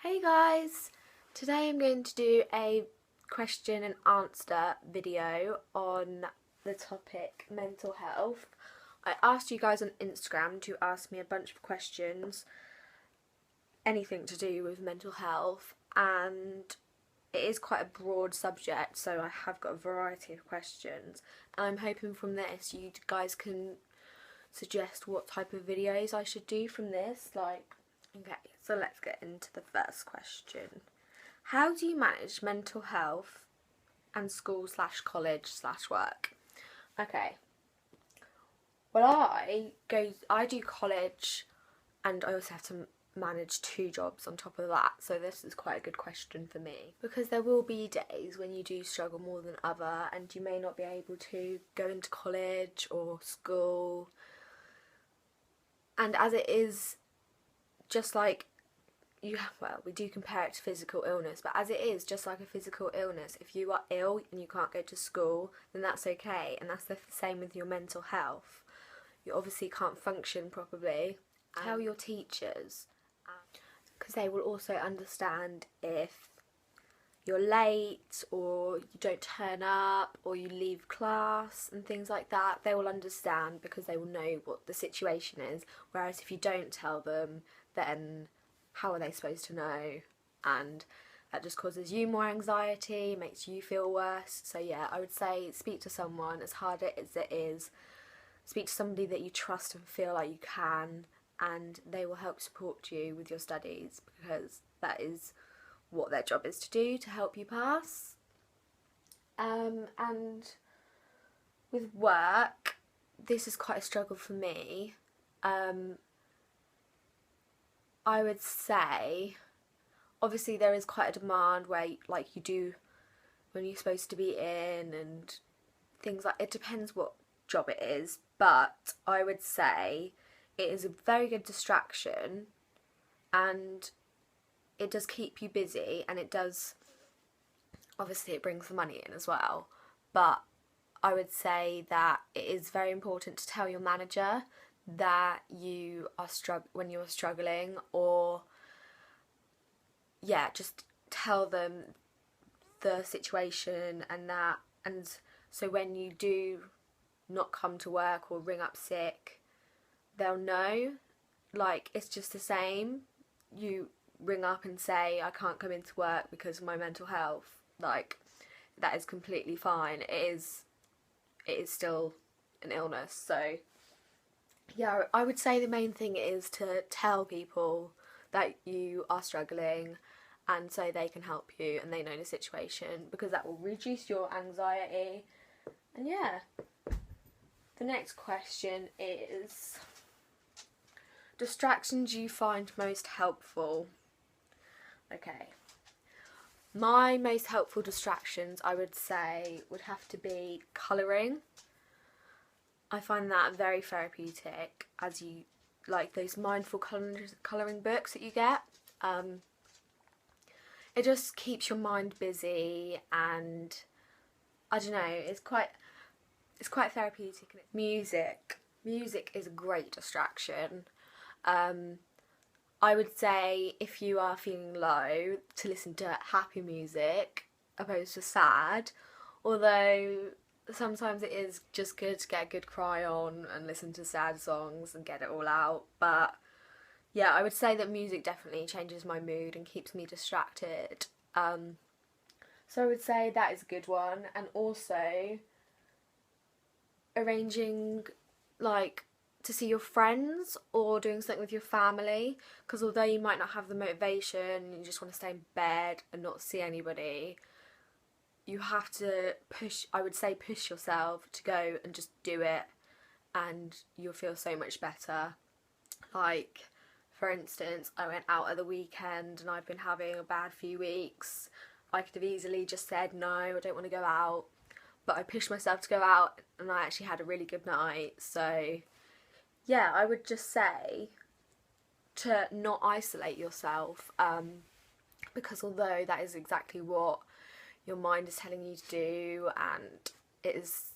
Hey guys! Today I'm going to do a question and answer video on the topic mental health. I asked you guys on Instagram to ask me a bunch of questions, anything to do with mental health, and it is quite a broad subject, so I have got a variety of questions. And I'm hoping from this you guys can suggest what type of videos I should do from this, okay, so let's get into the first question. How do you manage mental health and school/college/work? Okay. Well, I do college and I also have to manage 2 jobs on top of that, so this is quite a good question for me because there will be days when you do struggle more than other and you may not be able to go into college or school, and as it is just like we do compare it to physical illness, but as it is just like a physical illness, if you are ill and you can't go to school, then that's okay, and that's the same with your mental health. You obviously can't function properly. Tell your teachers, because they will also understand if you're late or you don't turn up or you leave class and things like that. They will understand because they will know what the situation is, whereas if you don't tell them, then how are they supposed to know? And that just causes you more anxiety, makes you feel worse. So yeah, I would say speak to someone, as hard as it is. Speak to somebody that you trust and feel like you can, and they will help support you with your studies, because that is what their job is to do, to help you pass. And with work, this is quite a struggle for me. I would say, obviously there is quite a demand where you do when you're supposed to be in and things like, it depends what job it is, but I would say it is a very good distraction and it does keep you busy, and it does, obviously it brings the money in as well, but I would say that it is very important to tell your manager that you are when you are struggling, or yeah, just tell them the situation and so when you do not come to work or ring up sick, they'll know. Like, it's just the same. You ring up and say, I can't come into work because of my mental health. Like, that is completely fine. It is still an illness. So yeah, I would say the main thing is to tell people that you are struggling, and so they can help you and they know the situation, because that will reduce your anxiety. And yeah, the next question is, distractions you find most helpful. Okay, my most helpful distractions, I would say, would have to be colouring. I find that very therapeutic, as you like those mindful colouring books that you get. It just keeps your mind busy, and I don't know, it's quite therapeutic. And music is a great distraction. I would say if you are feeling low, to listen to happy music opposed to sad, although sometimes it is just good to get a good cry on and listen to sad songs and get it all out. But yeah, I would say that music definitely changes my mood and keeps me distracted. So I would say that is a good one. And also arranging, like, to see your friends or doing something with your family, because although you might not have the motivation, you just want to stay in bed and not see anybody, you have to push yourself to go and just do it, and you'll feel so much better. Like, for instance, I went out at the weekend and I've been having a bad few weeks. I could have easily just said no, I don't want to go out, but I pushed myself to go out and I actually had a really good night. So yeah, I would just say to not isolate yourself, because although that is exactly what your mind is telling you to do, and it is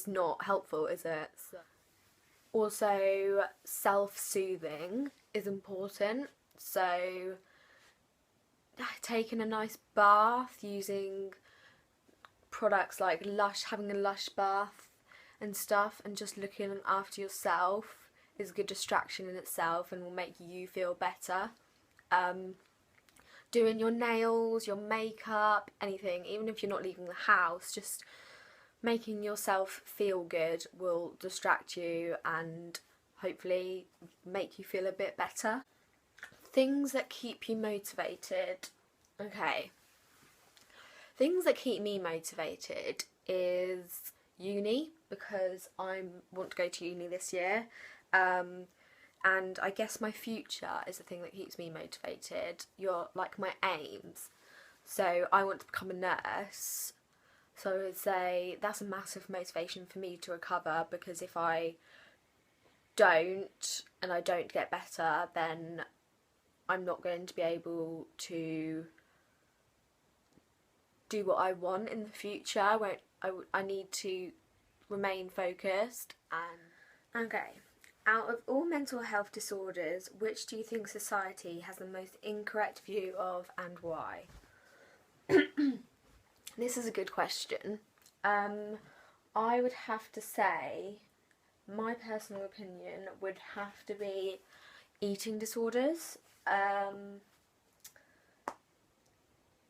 not helpful, is it? So also, self-soothing is important. So taking a nice bath, using products like Lush, having a Lush bath and stuff, and just looking after yourself is a good distraction in itself and will make you feel better. Doing your nails, your makeup, anything, even if you're not leaving the house, just making yourself feel good will distract you and hopefully make you feel a bit better. Things that keep you motivated. Okay. Things that keep me motivated is uni, because I want to go to uni this year. And I guess my future is the thing that keeps me motivated. You're like my aims. So I want to become a nurse. So I would say that's a massive motivation for me to recover, because if I don't and I don't get better, then I'm not going to be able to do what I want in the future. I need to remain focused. And okay, out of all mental health disorders, which do you think society has the most incorrect view of, and why? This is a good question. I would have to say, my personal opinion would have to be eating disorders,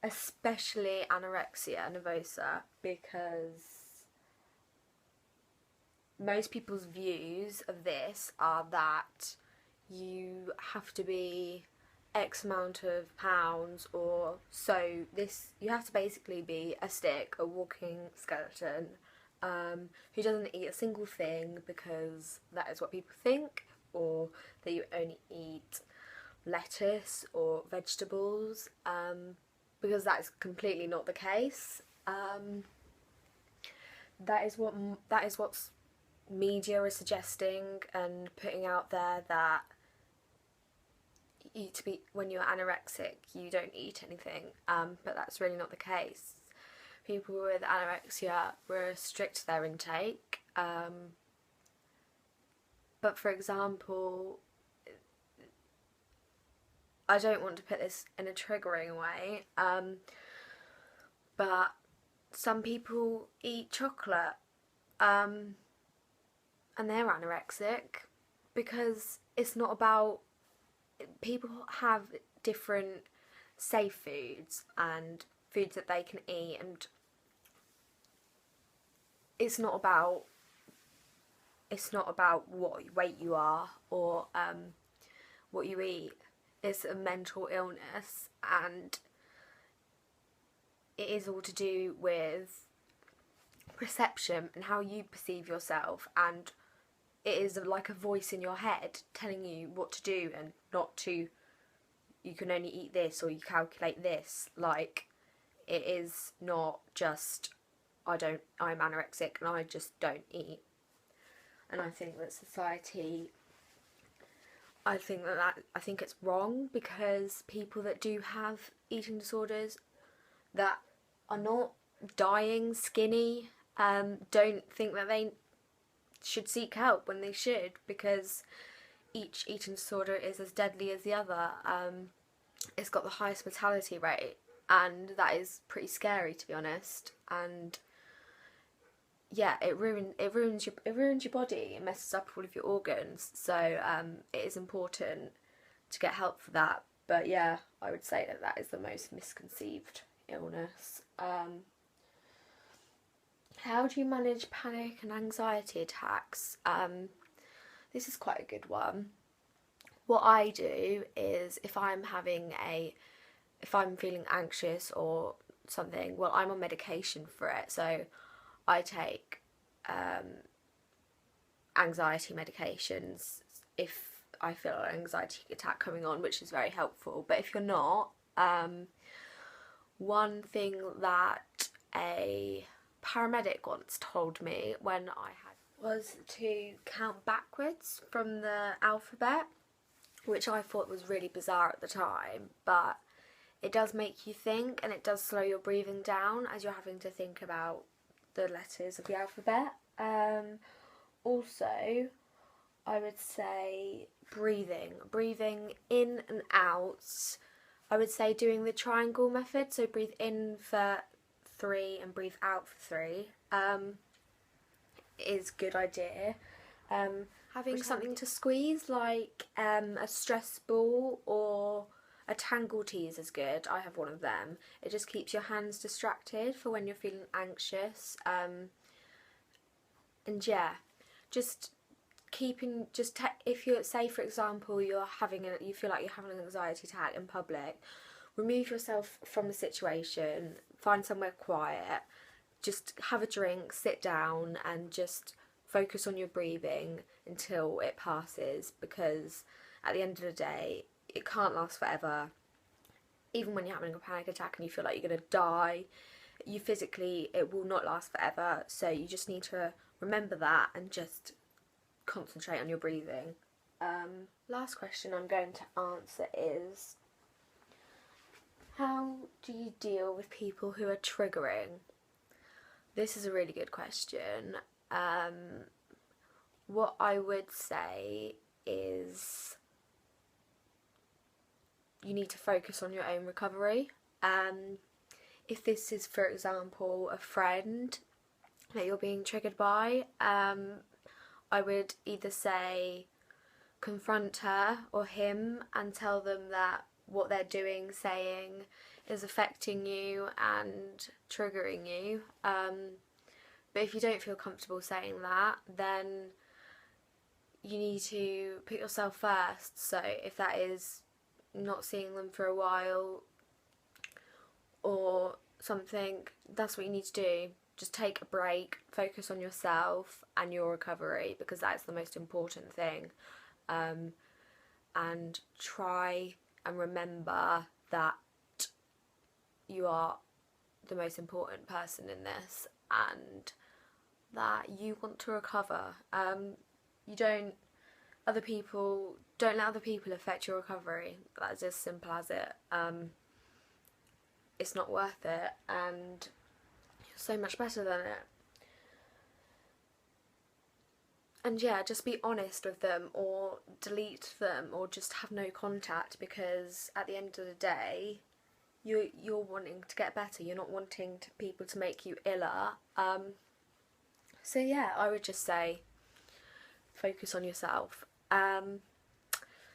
especially anorexia nervosa, because most people's views of this are that you have to be X amount of pounds, or so this, you have to basically be a stick, a walking skeleton, who doesn't eat a single thing because that is what people think, or that you only eat lettuce or vegetables, because that is completely not the case. That is what media is suggesting and putting out there, that when you're anorexic you don't eat anything, but that's really not the case. People with anorexia restrict their intake, but for example, I don't want to put this in a triggering way, but some people eat chocolate, and they're anorexic, because it's not about, people have different safe foods and foods that they can eat, and it's not about what weight you are, or what you eat. It's a mental illness, and it is all to do with perception and how you perceive yourself, and it is like a voice in your head telling you what to do and not to. You can only eat this, or you calculate this. Like, it is not just I'm anorexic and I just don't eat. And I think that society, I think it's wrong, because people that do have eating disorders that are not dying skinny, don't think that they should seek help when they should, because each eating disorder is as deadly as the other. It's got the highest mortality rate, and that is pretty scary, to be honest. And yeah, it ruins your body. It messes up all of your organs. So it is important to get help for that. But yeah, I would say that is the most misconceived illness. How do you manage panic and anxiety attacks? This is quite a good one. What I do is, if I'm feeling anxious or something, well, I'm on medication for it, so I take anxiety medications if I feel an anxiety attack coming on, which is very helpful. But if you're not, one thing that a paramedic once told me when I had was to count backwards from the alphabet, which I thought was really bizarre at the time, but it does make you think, and it does slow your breathing down as you're having to think about the letters of the alphabet. Also, I would say breathing in and out I would say doing the triangle method, so breathe in for 3 and breathe out for 3, is a good idea. Having something to squeeze, like a stress ball or a tangle tease is good. I have one of them. It just keeps your hands distracted for when you're feeling anxious. And yeah, just if you're, say for example, you feel like you're having an anxiety attack in public, remove yourself from the situation, find somewhere quiet, just have a drink, sit down, and just focus on your breathing until it passes, because at the end of the day, it can't last forever. Even when you're having a panic attack and you feel like you're going to die, it will not last forever. So you just need to remember that and just concentrate on your breathing. Last question I'm going to answer is, how do you deal with people who are triggering? This is a really good question. What I would say is you need to focus on your own recovery. If this is, for example, a friend that you're being triggered by, I would either say confront her or him and tell them that what they're doing, saying, is affecting you and triggering you. But if you don't feel comfortable saying that, then you need to put yourself first. So if that is not seeing them for a while or something, that's what you need to do. Just take a break, focus on yourself and your recovery, because that's the most important thing. And try and remember that you are the most important person in this, and that you want to recover. Don't let other people affect your recovery. That's as simple as it. It's not worth it, and you're so much better than it. And yeah, just be honest with them, or delete them, or just have no contact, because at the end of the day, you're wanting to get better. You're not wanting people to make you iller. So yeah, I would just say focus on yourself.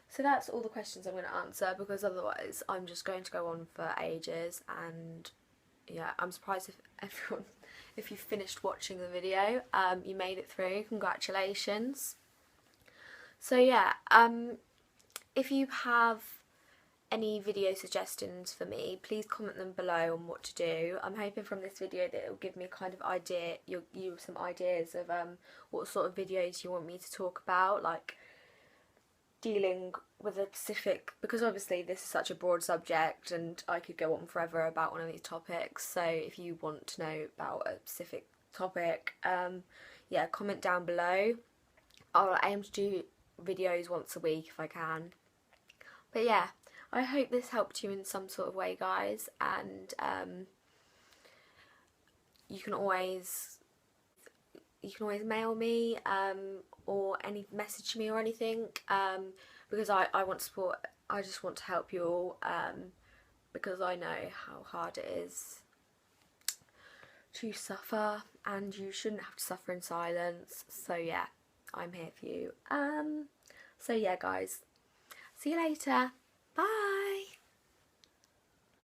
So that's all the questions I'm going to answer, because otherwise I'm just going to go on for ages. And yeah, I'm surprised if you finished watching the video, you made it through. Congratulations. So yeah, if you have any video suggestions for me, please comment them below on what to do. I'm hoping from this video that it will give me kind of you some ideas of what sort of videos you want me to talk about, like dealing with a specific, because obviously this is such a broad subject and I could go on forever about one of these topics. So if you want to know about a specific topic, yeah, comment down below. I'll aim to do videos once a week if I can. But yeah, I hope this helped you in some sort of way, guys, and you can always mail me or message me or anything, because I want support. I just want to help you all, because I know how hard it is to suffer, and you shouldn't have to suffer in silence. So yeah, I'm here for you. So yeah, guys, see you later.